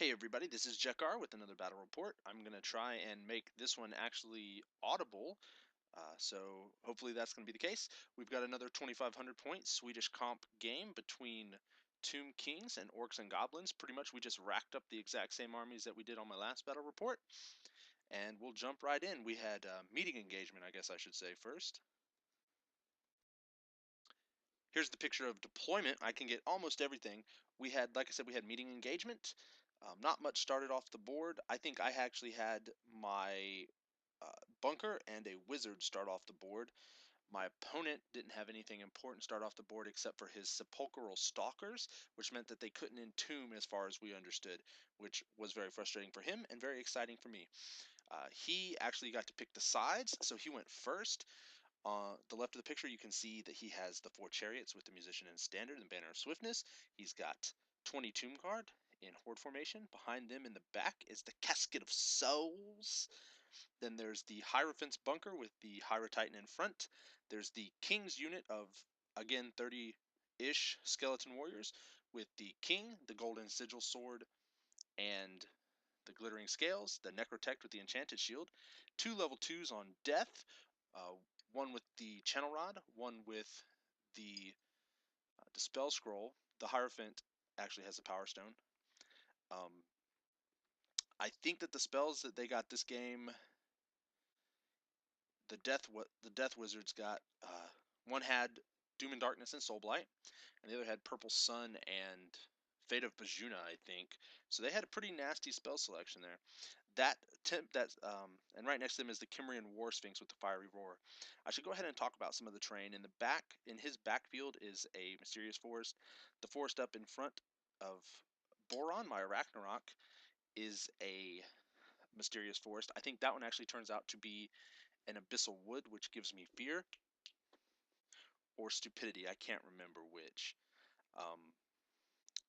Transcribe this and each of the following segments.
Hey everybody, this is Jekar with another battle report. I'm going to try and make this one actually audible, so hopefully that's going to be the case. We've got another 2,500 point Swedish comp game between Tomb Kings and Orcs and Goblins. Pretty much we just racked up the exact same armies that we did on my last battle report, and we'll jump right in. We had meeting engagement, I guess I should say first. Here's the picture of deployment. I can get almost everything. We had, like I said, we had meeting engagement. Not much started off the board. I think I actually had my bunker and a wizard start off the board. My opponent didn't have anything important start off the board except for his sepulchral stalkers, which meant that they couldn't entomb as far as we understood, which was very frustrating for him and very exciting for me. He actually got to pick the sides, so he went first. On the left of the picture, you can see that he has the 4 chariots with the musician in standard and banner of swiftness. He's got 20 tomb guard in horde formation. Behind them in the back is the casket of souls. Then there's the Hierophant's bunker with the Hierotitan Titan in front. There's the king's unit of, again, 30-ish skeleton warriors with the king, the golden sigil sword, and the glittering scales, the necrotect with the enchanted shield, 2 level 2s on death, uh, one with the channel rod, one with the dispel scroll. The Hierophant actually has a power stone. I think that the spells that they got this game, the death wizards got, one had Doom and Darkness and Soulblight, and the other had Purple Sun and Fate of Bajuna, I think. So they had a pretty nasty spell selection there. And right next to them is the Kimrian War Sphinx with the Fiery Roar. I should go ahead and talk about some of the terrain. In his backfield is a mysterious forest. The forest up in front of Boron, my Arachnarok, is a mysterious forest. I think that one actually turns out to be an abyssal wood, which gives me fear or stupidity. I can't remember which. Um,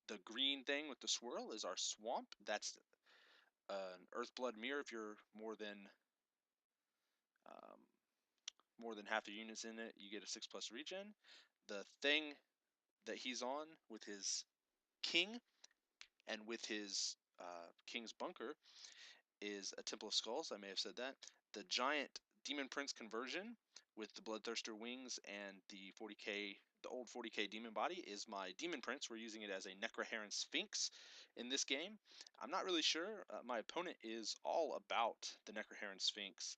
the green thing with the swirl is our swamp. That's an Earthblood mirror. If you're um, more than half the units in it, you get a 6+ regen. The thing that he's on with his king and with his king's bunker is a Temple of Skulls. I may have said that. The giant Demon Prince conversion with the Bloodthirster wings and the 40k, the old 40k demon body is my Demon Prince. We're using it as a Necroheron Sphinx in this game. I'm not really sure. My opponent is all about the Necroheron Sphinx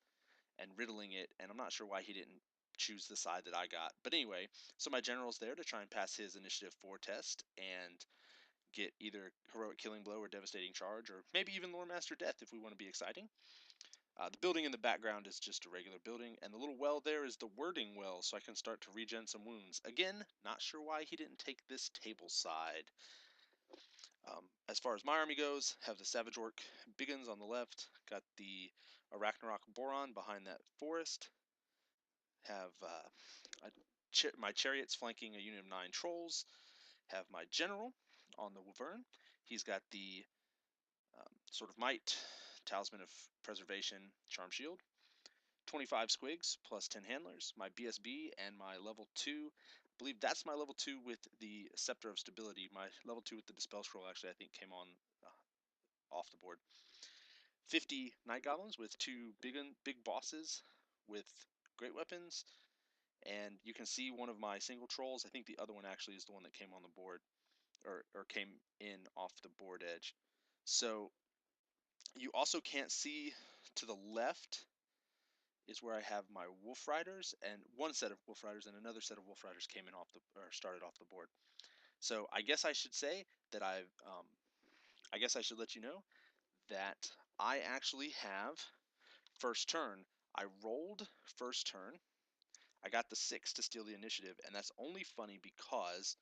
and riddling it, and I'm not sure why he didn't choose the side that I got. But anyway, so my general's there to try and pass his initiative 4 test and get either heroic killing blow or devastating charge, or maybe even lore master death if we want to be exciting. The building in the background is just a regular building, and the little well there is the wording well, so I can start to regen some wounds. Again, not sure why he didn't take this table side. As far as my army goes, have the Savage Orc Biggins on the left, got the Arachnarok Boron behind that forest, have my chariots flanking a unit of 9 trolls, have my general on the Wyvern. He's got the Sword of Might, Talisman of Preservation, Charm Shield, 25 squigs plus 10 handlers, my BSB, and my level 2. I believe that's my level 2 with the Scepter of Stability. My level 2 with the Dispel Scroll actually I think came on off the board. 50 Night Goblins with 2 big bosses with great weapons, and you can see one of my single trolls. I think the other one actually is the one that came on the board, or came in off the board edge. So you also can't see to the left is where I have my Wolf Riders, and one set of Wolf Riders and another set of Wolf Riders came in started off the board. So I guess I should say that I guess I should let you know that I actually have first turn. I rolled first turn. I got the 6 to steal the initiative, and that's only funny because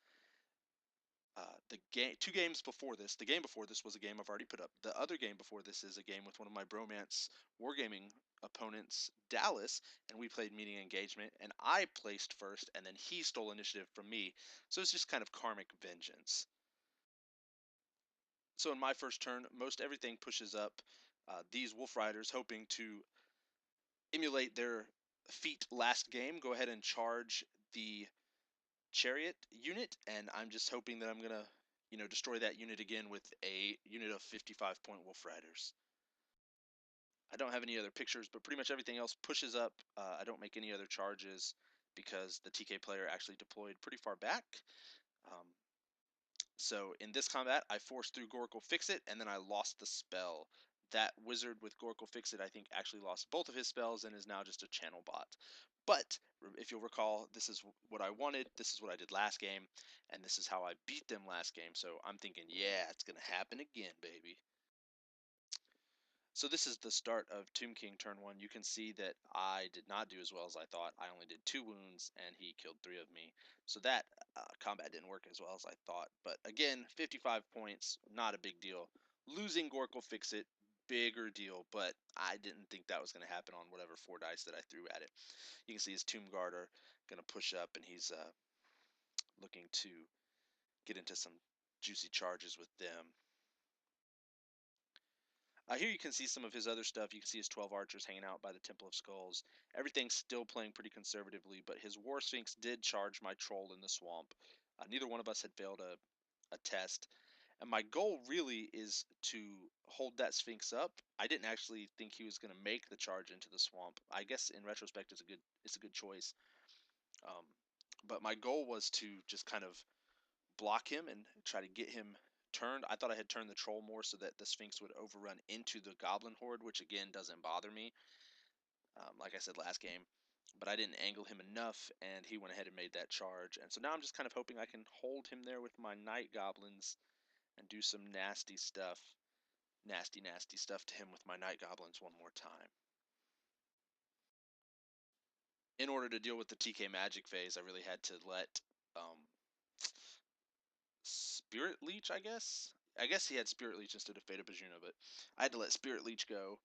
the game before this was a game I've already put up. The other game before this is a game with one of my bromance wargaming opponents, Dallas, and we played meeting engagement, and I placed first, and then he stole initiative from me. So it's just kind of karmic vengeance. So in my first turn, most everything pushes up. These Wolf Riders, hoping to emulate their feat last game, go ahead and charge the chariot unit, and I'm just hoping that I'm gonna destroy that unit again with a unit of 55-point Wolf Riders. I don't have any other pictures, but pretty much everything else pushes up. I don't make any other charges because the TK player actually deployed pretty far back. So in this combat, I forced through Gorkle Fix It, and then I lost the spell. That wizard with Gorkle Fix It, I think, actually lost both of his spells and is now just a channel bot. But if you'll recall, this is what I wanted, this is what I did last game, and this is how I beat them last game. So I'm thinking, yeah, it's going to happen again, baby. So this is the start of Tomb King turn 1. You can see that I did not do as well as I thought. I only did 2 wounds, and he killed 3 of me. So that combat didn't work as well as I thought. But again, 55 points, not a big deal. Losing Gorkle Fix It, bigger deal. But I didn't think that was going to happen on whatever 4 dice that I threw at it. You can see his Tomb Guard are going to push up, and he's looking to get into some juicy charges with them. Here you can see some of his other stuff. You can see his 12 archers hanging out by the Temple of Skulls. Everything's still playing pretty conservatively, but his War Sphinx did charge my troll in the swamp. Neither one of us had failed a test. And my goal really is to hold that Sphinx up. I didn't actually think he was going to make the charge into the swamp. I guess in retrospect it's a good choice. But my goal was to just kind of block him and try to get him turned. I thought I had turned the troll more so that the Sphinx would overrun into the Goblin Horde, which again doesn't bother me, like I said last game. But I didn't angle him enough, and he went ahead and made that charge. And so now I'm just kind of hoping I can hold him there with my Night Goblins and do some nasty stuff. Nasty, nasty stuff to him with my Night Goblins one more time. In order to deal with the TK Magic phase, I really had to let Spirit Leech, I guess. I guess he had Spirit Leech instead of Fata Bajuna, but I had to let Spirit Leech go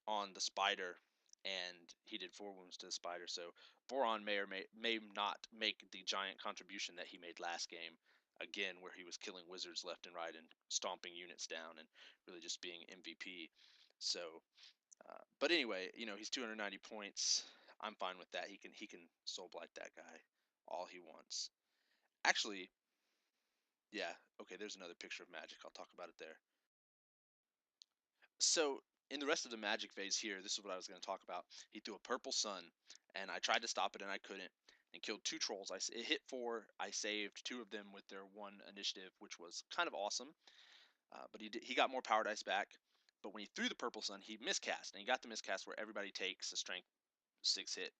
on the spider, and he did 4 wounds to the spider. So Boron may or may not make the giant contribution that he made last game, again, where he was killing wizards left and right and stomping units down and really just being MVP. So, but anyway, he's 290 points. I'm fine with that. He can soul blight that guy all he wants. Actually, yeah, okay, there's another picture of Magic. I'll talk about it there. So, in the rest of the Magic phase here, this is what I was going to talk about. He threw a Purple Sun, and I tried to stop it, and I couldn't, and killed 2 trolls. It hit 4. I saved 2 of them with their 1 initiative, which was kind of awesome. But he got more power dice back. But when he threw the Purple Sun, he miscast, and he got the miscast where everybody takes a Strength 6 hit.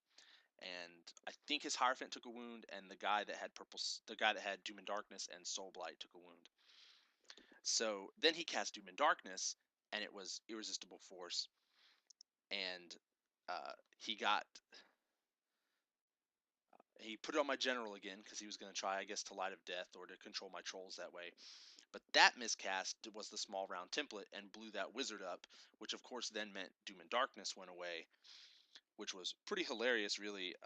And I think his Hierophant took a wound, and the guy that had Doom and Darkness and Soul Blight took a wound. So then he cast Doom and Darkness, and it was Irresistible Force. And he put it on my general again because he was going to try, I guess, to Light of Death or to control my trolls that way. But that miscast was the small round template and blew that wizard up, which of course then meant Doom and Darkness went away, which was pretty hilarious, really.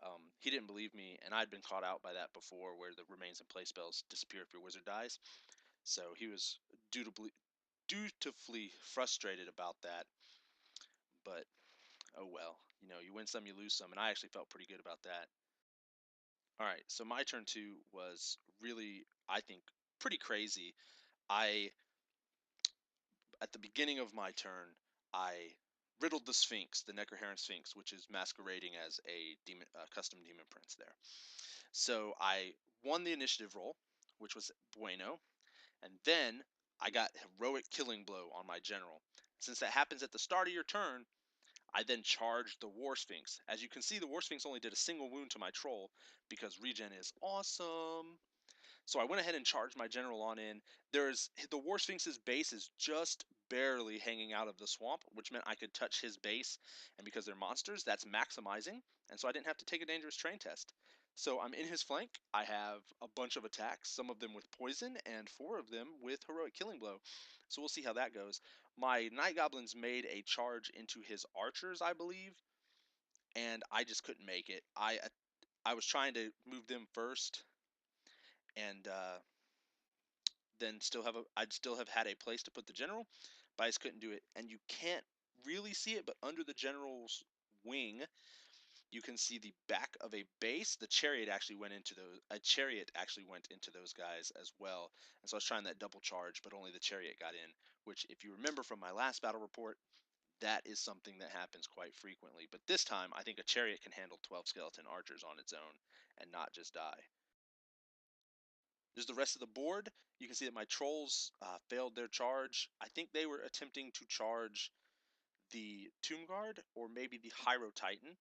He didn't believe me, and I'd been caught out by that before, where the remains and play spells disappear if your wizard dies. So he was dutifully frustrated about that. But oh well, you win some, you lose some, and I actually felt pretty good about that. All right, so my turn 2 was really, I think, pretty crazy. At the beginning of my turn, I riddled the Sphinx, the Necroheron Sphinx, which is masquerading as a custom demon prince there. So I won the initiative roll, which was bueno, and then I got heroic killing blow on my general. Since that happens at the start of your turn, I then charged the War Sphinx. As you can see, the War Sphinx only did a single wound to my troll because regen is awesome. So I went ahead and charged my general on in. The War Sphinx's base is just barely hanging out of the swamp, which meant I could touch his base. And because they're monsters, that's maximizing. And so I didn't have to take a dangerous train test. So I'm in his flank. I have a bunch of attacks, some of them with poison, and 4 of them with heroic killing blow. So we'll see how that goes. My Night Goblins made a charge into his archers, I believe, and I just couldn't make it. I was trying to move them first, and then I'd still have had a place to put the general, but I just couldn't do it. And you can't really see it, but under the general's wing, you can see the back of a base. The chariot actually went into those. A chariot actually went into those guys as well. And so I was trying that double charge, but only the chariot got in. Which, if you remember from my last battle report, that is something that happens quite frequently. But this time, I think a chariot can handle 12 skeleton archers on its own and not just die. There's the rest of the board. You can see that my trolls failed their charge. I think they were attempting to charge the Tomb Guard or maybe the Hyro Titan.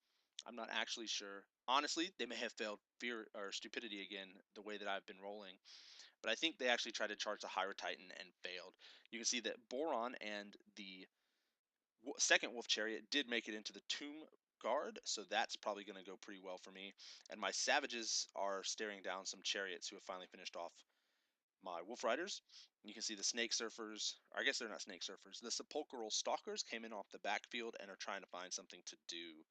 I'm not actually sure. Honestly, they may have failed fear or stupidity again, the way that I've been rolling. But I think they actually tried to charge the Hyro Titan and failed. You can see that Boron and the second Wolf Chariot did make it into the Tomb Guard, so that's probably going to go pretty well for me. And my Savages are staring down some Chariots who have finally finished off my Wolf Riders. You can see the Snake Surfers, or I guess they're not Snake Surfers. The Sepulchral Stalkers came in off the backfield and are trying to find something to do.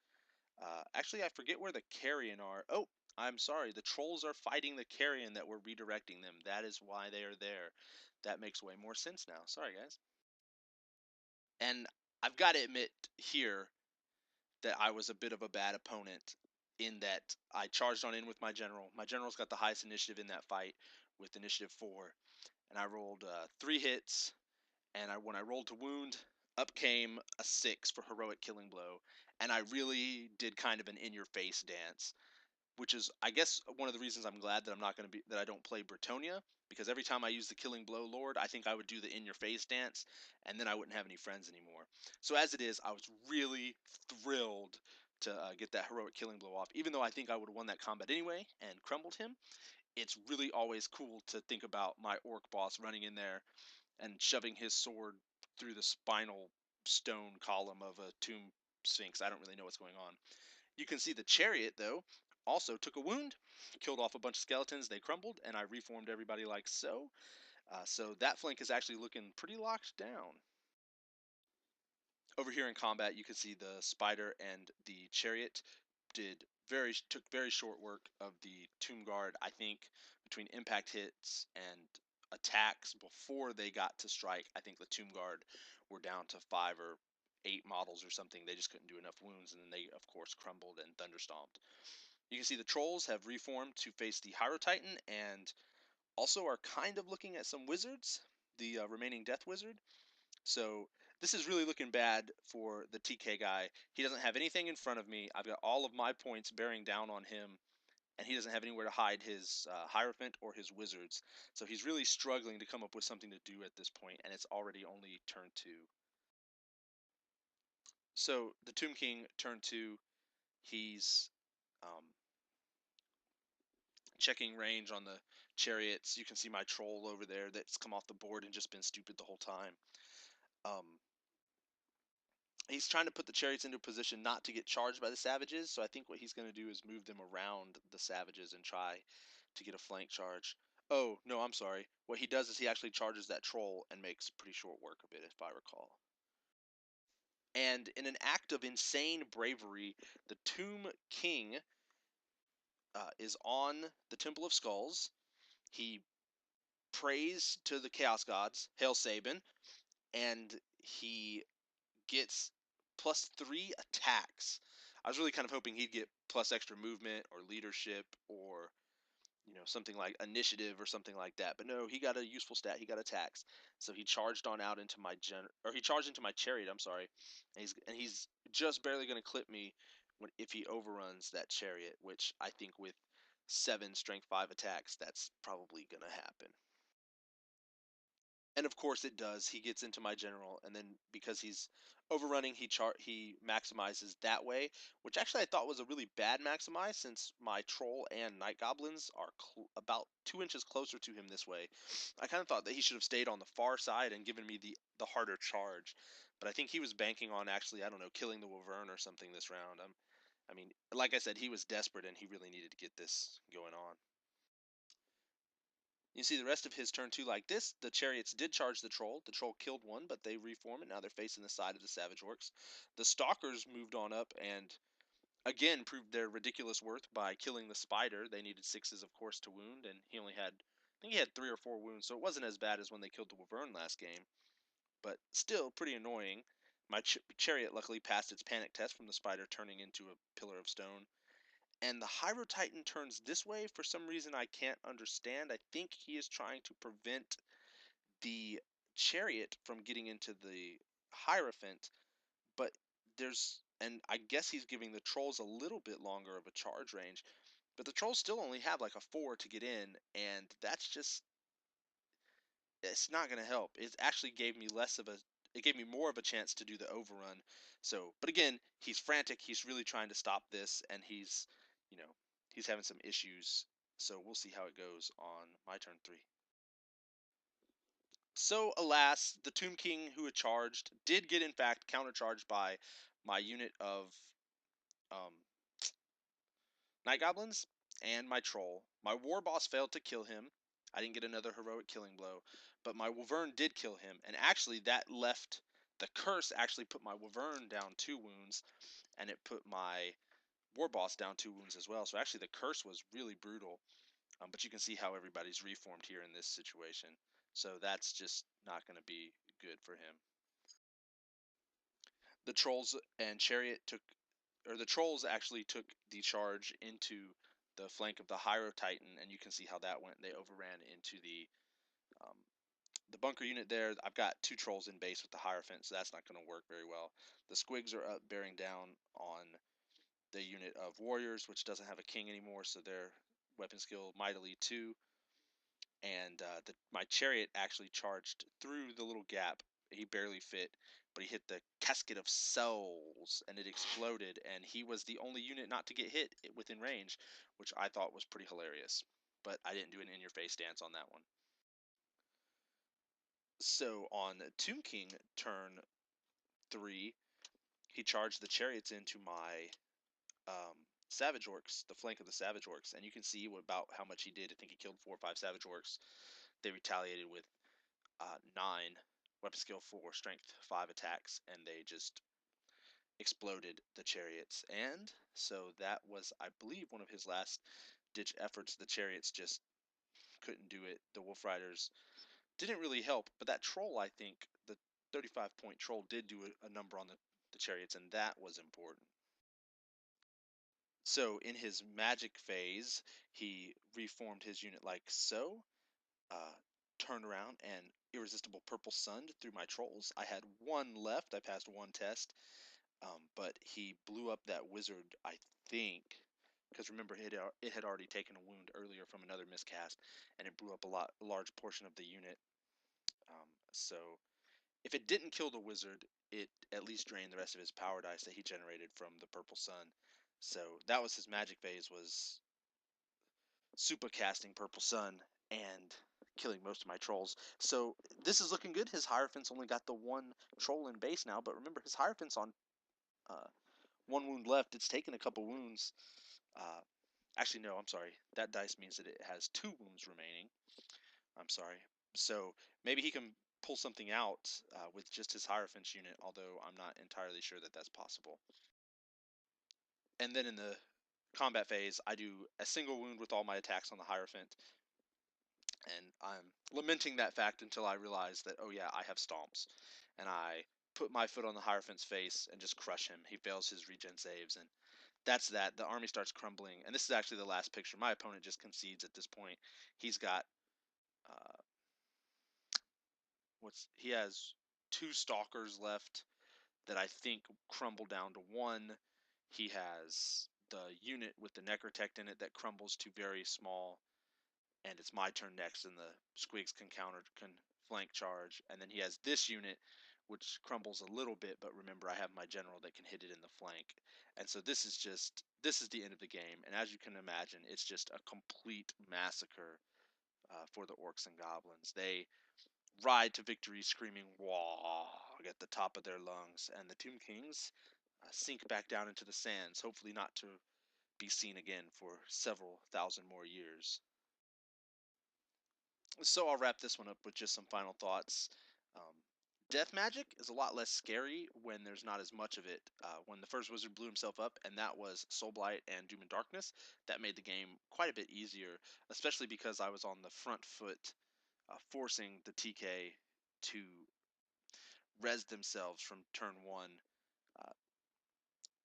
Actually, I forget where the Carrion are. Oh, I'm sorry. The Trolls are fighting the Carrion that we're redirecting them. That is why they are there. That makes way more sense now. Sorry, guys. And I've got to admit here that I was a bit of a bad opponent in that I charged on in with my general. My general's got the highest initiative in that fight with initiative 4. And I rolled 3 hits, and when I rolled to wound, up came a 6 for heroic killing blow, and I really did kind of an in-your-face dance, which is, I guess, one of the reasons I'm glad that I don't play Bretonia, because every time I use the killing blow lord, I think I would do the in-your-face dance, and then I wouldn't have any friends anymore. So as it is, I was really thrilled to get that heroic killing blow off, even though I think I would have won that combat anyway and crumbled him. It's really always cool to think about my orc boss running in there and shoving his sword through the spinal stone column of a tomb sphinx. I don't really know what's going on. You can see the chariot, though, also took a wound, killed off a bunch of skeletons. They crumbled, and I reformed everybody like so. So that flank is actually looking pretty locked down. Over here in combat, you can see the spider and the chariot took very short work of the Tomb Guard. I think between impact hits and attacks before they got to strike, I think the Tomb Guard were down to 5 or 8 models or something. They just couldn't do enough wounds, and then they of course crumbled and thunderstomped. You can see the trolls have reformed to face the Hyro Titan and also are kind of looking at some wizards, the remaining Death Wizard. So this is really looking bad for the TK guy. He doesn't have anything in front of me. I've got all of my points bearing down on him, and he doesn't have anywhere to hide his Hierophant or his wizards. So he's really struggling to come up with something to do at this point, and it's already only turn 2. So the Tomb King, turn 2, he's um, checking range on the chariots. You can see my troll over there that's come off the board and just been stupid the whole time. Um, he's trying to put the chariots into a position not to get charged by the savages. So I think what he's going to do is move them around the savages and try to get a flank charge. Oh, no, I'm sorry. What he does is he actually charges that troll and makes pretty short work of it, if I recall. And in an act of insane bravery, the Tomb King is on the Temple of Skulls. He prays to the Chaos Gods, Hail Sabin, and he gets +3 attacks. I was really kind of hoping he'd get plus extra movement or leadership or something like initiative or something like that. But no, he got a useful stat. He got attacks. So he charged on out into my he charged into my chariot. I'm sorry, and he's just barely going to clip me if he overruns that chariot, which I think with 7 strength 5 attacks, that's probably going to happen. And of course it does. He gets into my general, and then because he's overrunning, he maximizes that way, which actually I thought was a really bad maximize since my troll and night goblins are about 2 inches closer to him this way. I kind of thought that he should have stayed on the far side and given me the harder charge, but I think he was banking on actually, I don't know, killing the wyvern or something this round. I mean, like I said, he was desperate and he really needed to get this going on. You see the rest of his turn 2 like this. The chariots did charge the troll. The troll killed one, but they reform it. Now they're facing the side of the savage orcs. The stalkers moved on up and again proved their ridiculous worth by killing the spider. They needed 6s, of course, to wound, and he only had, I think he had 3 or 4 wounds, so it wasn't as bad as when they killed the wyvern last game, but still pretty annoying. My chariot luckily passed its panic test from the spider turning into a pillar of stone. And the Hyro Titan turns this way for some reason I can't understand. I think he is trying to prevent the chariot from getting into the Hierophant, but and I guess he's giving the trolls a little bit longer of a charge range, but the trolls still only have like a 4 to get in, and that's just, it's not going to help. It actually gave me it gave me more of a chance to do the overrun. So, but again, he's frantic. He's really trying to stop this, and you know, he's having some issues. So we'll see how it goes on my turn 3. So, alas, the Tomb King who had charged did get, in fact, countercharged by my unit of um, Night Goblins and my Troll. My War Boss failed to kill him. I didn't get another heroic killing blow, but my Wyvern did kill him, and actually that left the curse actually put my Wyvern down 2 wounds, and it put my War Boss down 2 wounds as well. So actually the curse was really brutal, but you can see how everybody's reformed here in this situation. So that's just not going to be good for him. The trolls and chariot the trolls actually took the charge into the flank of the Hyro Titan, and you can see how that went. They overran into um, the bunker unit there. I've got 2 trolls in base with the Hierophant, so that's not going to work very well. The squigs are up bearing down on the unit of warriors, which doesn't have a king anymore, so their weapon skill mightily too. And my chariot actually charged through the little gap. He barely fit, but he hit the casket of cells, and it exploded. And he was the only unit not to get hit within range, which I thought was pretty hilarious. But I didn't do an in-your-face stance on that one. So on Tomb King turn 3, he charged the chariots into my Savage Orcs, the flank of the Savage Orcs, and you can see about how much he did. I think he killed 4 or 5 Savage Orcs. They retaliated with 9 weapon skill 4 strength 5 attacks, and they just exploded the chariots. And so that was, I believe, one of his last ditch efforts. The chariots just couldn't do it. The Wolf Riders didn't really help, but that troll, I think the 35-point troll did do a number on the chariots, and that was important. So in his magic phase, he reformed his unit like so, uh, turned around and irresistible purple sunned through my trolls. I had 1 left. I passed 1 test, but he blew up that wizard, I think, because remember it had already taken a wound earlier from another miscast, and it blew up a large portion of the unit. So if it didn't kill the wizard, it at least drained the rest of his power dice that he generated from the purple sun. So that was his magic phase, was super casting purple sun and killing most of my trolls. So this is looking good. His Hierophant's only got the 1 troll in base now, but remember his Hierophant's on 1 wound left. It's taken a couple wounds. Actually, no, I'm sorry. That dice means that it has 2 wounds remaining. I'm sorry. So maybe he can pull something out with just his Hierophant's unit, although I'm not entirely sure that that's possible. And then in the combat phase, I do a single wound with all my attacks on the Hierophant, and I'm lamenting that fact until I realize that, oh yeah, I have stomps, and I put my foot on the Hierophant's face and just crush him. He fails his regen saves, and that's that. The army starts crumbling, and this is actually the last picture. My opponent just concedes at this point. He's got uh, he has 2 stalkers left that I think crumble down to 1. He has the unit with the Necrotect in it that crumbles to very small, and it's my turn next, and the squigs can flank charge, and then he has this unit which crumbles a little bit, but remember I have my general that can hit it in the flank, and so this is the end of the game, and as you can imagine, it's just a complete massacre for the Orcs and Goblins. They ride to victory screaming "Wah" at the top of their lungs, and the Tomb Kings sink back down into the sands, hopefully not to be seen again for several thousand more years. So I'll wrap this one up with just some final thoughts. Um, Death magic is a lot less scary when there's not as much of it. When the first wizard blew himself up, and that was Soul Blight and Doom and Darkness, that made the game quite a bit easier, especially because I was on the front foot, forcing the TK to res themselves from turn 1. Uh,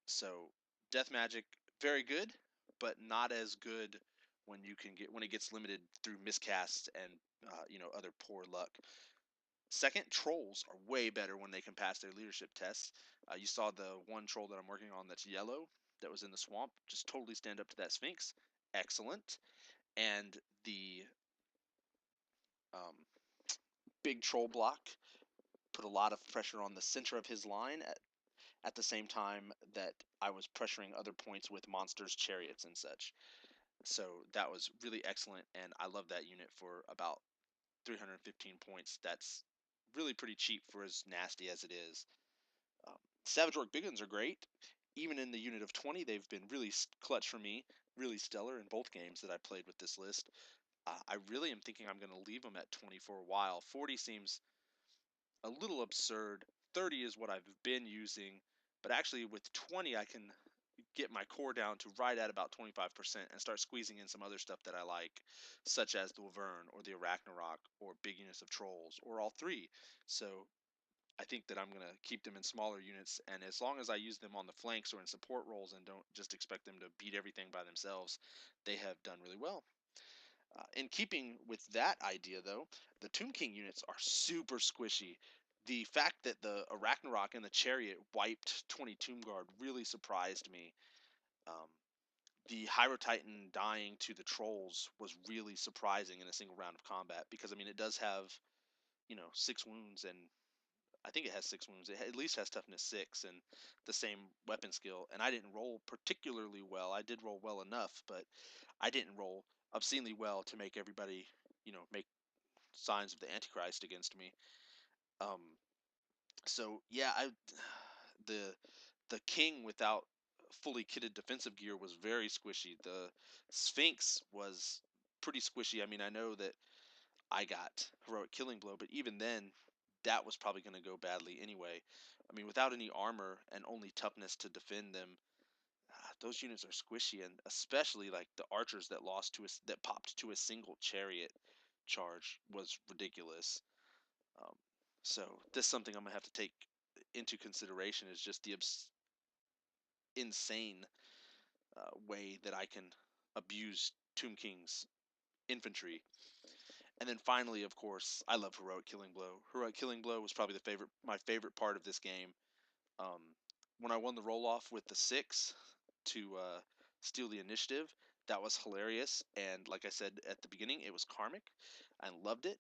so death magic, very good, but not as good when when it gets limited through miscasts and other poor luck. Second, trolls are way better when they can pass their leadership tests. You saw the one troll that I'm working on that's yellow that was in the swamp just totally stand up to that Sphinx. Excellent. And the um, big troll block put a lot of pressure on the center of his line at the same time that I was pressuring other points with monsters, chariots, and such. So that was really excellent, and I love that unit for about 315 points. That's really pretty cheap for as nasty as it is. Um, Savage Orc Big Guns are great. Even in the unit of 20, they've been really clutch for me, really stellar in both games that I played with this list. I really am thinking I'm going to leave them at 20 for a while. 40 seems a little absurd. 30 is what I've been using, but actually with 20 I can get my core down to right at about 25% and start squeezing in some other stuff that I like, such as the Wyvern or the Arachnarok or big units of trolls or all three. So I think that I'm going to keep them in smaller units, and as long as I use them on the flanks or in support roles and don't just expect them to beat everything by themselves, they have done really well. In keeping with that idea, though, the Tomb King units are super squishy. The fact that the Arachnarok and the Chariot wiped 20 Tomb Guard really surprised me. Um, the Titan dying to the Trolls was really surprising in a single round of combat because, I mean, it does have, 6 wounds, and I think it has 6 wounds. It at least has toughness 6 and the same weapon skill. And I didn't roll particularly well. I did roll well enough, but I didn't roll obscenely well to make everybody, make signs of the Antichrist against me. Um, so yeah, the the king without fully kitted defensive gear was very squishy. The Sphinx was pretty squishy. I mean, I know that I got heroic killing blow, but even then, that was probably going to go badly anyway. I mean, without any armor and only toughness to defend them, those units are squishy, and especially like the archers that that popped to a single chariot charge was ridiculous. Um, so this is something I'm gonna have to take into consideration is just the insane way that I can abuse Tomb King's infantry. And then finally, of course, I love Heroic Killing Blow. Heroic Killing Blow was probably my favorite part of this game. Um, when I won the roll off with the 6 to steal the initiative, that was hilarious. And like I said at the beginning, it was karmic. I loved it.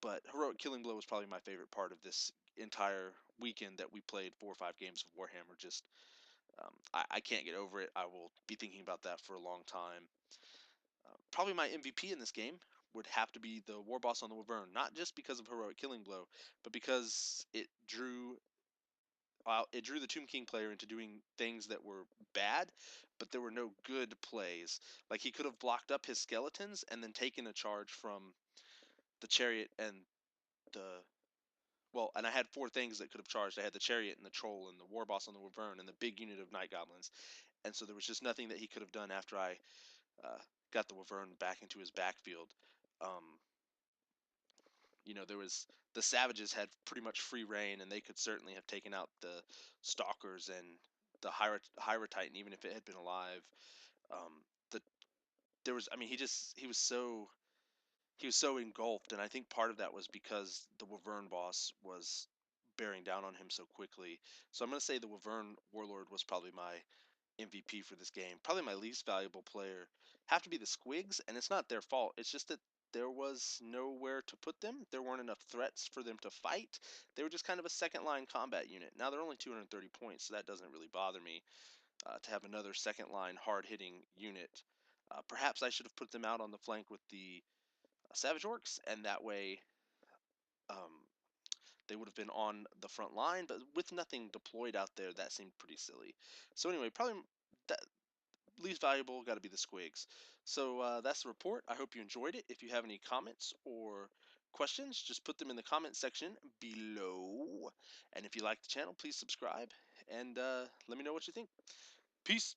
But Heroic Killing Blow was probably my favorite part of this entire weekend that we played 4 or 5 games of Warhammer. Just I can't get over it. I will be thinking about that for a long time. Probably my MVP in this game would have to be the War Boss on the Wyvern, not just because of Heroic Killing Blow, but because it drew the Tomb King player into doing things that were bad, but there were no good plays. Like he could have blocked up his skeletons and then taken a charge from the chariot and the and I had 4 things that could have charged. I had the chariot and the troll and the war boss on the Wyvern and the big unit of night goblins, and so there was just nothing that he could have done after I got the Wyvern back into his backfield. Um, there was the savages had pretty much free reign, and they could certainly have taken out the stalkers and the Hyra Titan, even if it had been alive. The there was, I mean, he was so engulfed, and I think part of that was because the Wyvern boss was bearing down on him so quickly. So I'm going to say the Wyvern Warlord was probably my MVP for this game. Probably my least valuable player have to be the Squigs, and it's not their fault. It's just that there was nowhere to put them. There weren't enough threats for them to fight. They were just kind of a second line combat unit. Now they're only 230 points, so that doesn't really bother me to have another second line hard hitting unit. Perhaps I should have put them out on the flank with the Savage Orcs, and that way um, they would have been on the front line, but with nothing deployed out there, that seemed pretty silly. So anyway, probably that least valuable got to be the Squigs. So that's the report. I hope you enjoyed it. If you have any comments or questions, just put them in the comment section below. And if you like the channel, please subscribe and let me know what you think. Peace.